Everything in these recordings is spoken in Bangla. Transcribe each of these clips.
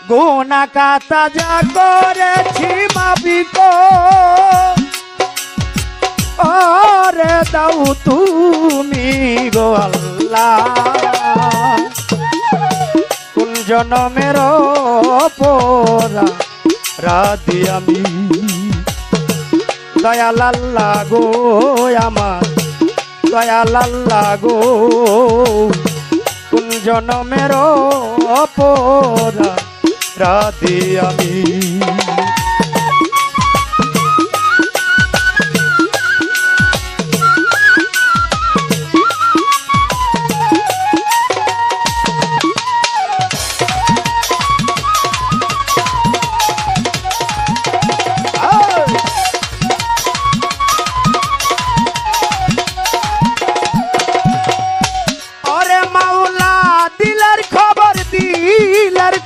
গুনা কাতা যা করেছি মাবিক ওরে দাও তুমি গো আল্লাহ কোন জনমের পোরা রাধি আমি দয়াল আল্লাহ গো আমার দয়াল আল্লাহ গো কোন জনমের পোরা রাধি আমি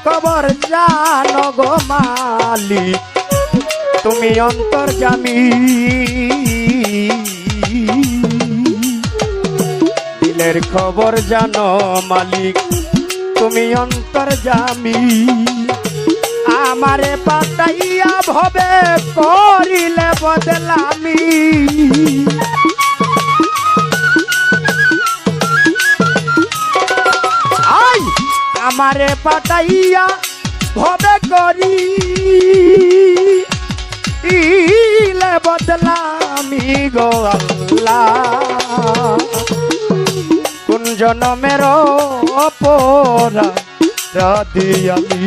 খবর জানো গো মালিক তুমি অন্তর্যামী দিলের খবর জানো মালিক তুমি অন্তর্যামী আমারে পাতাইয়া ভবে করিলে বদলামি আমারে পাতাইয়া ভবে করি ইলে বদলামি গো আল্লাহ কোন জনমের পোরা রাধি আমি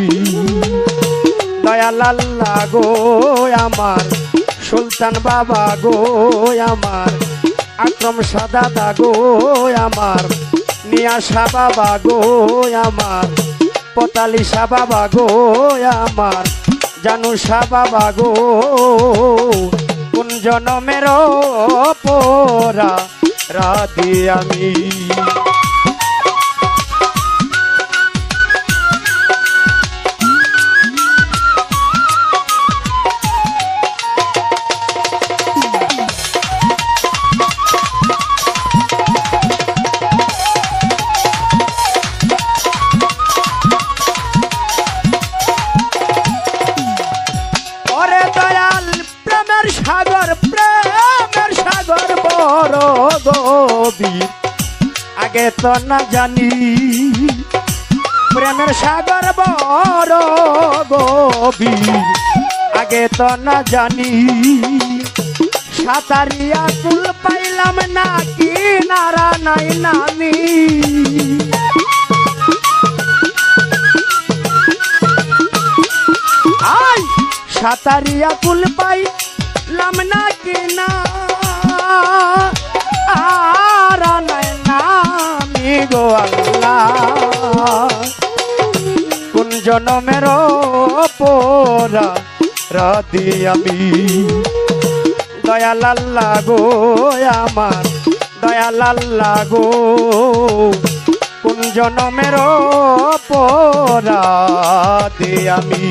দয়াল আল্লাহ গো আমার সুলতান বাবা গো আমার আকরম সাদাদা গো আমার নিয়াশা বাবা গো আমার পতালিশা বাবা গো আমার জানুষা বাবা গো কোন জনমের পোরা রাধি আমি আগে তো না জানি প্রেমের সাগর বড় গভীর আগে তো না জানি সাঁতারিয়া কুল পাইলাম না কিনারা নাই নামি আই সাঁতারিয়া কুল পাইলাম না কিনা গো আল্লাহ কোন জনমের পোরা রাধি আমি দয়াল আল্লাহ গো আমার দয়াল আল্লাহ গো কোন জনমের পোরা রাধি আমি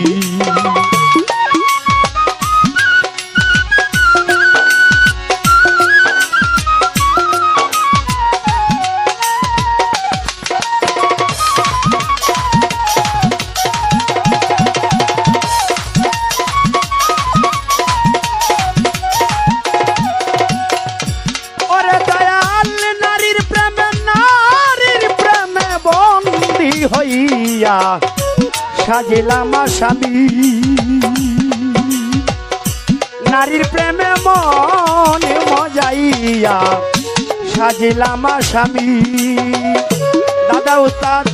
হইয়া সাজিলাম আসামি নারীর প্রেমে মনে মজাইয়া সাজিলাম আসামি দাদা উস্তাদ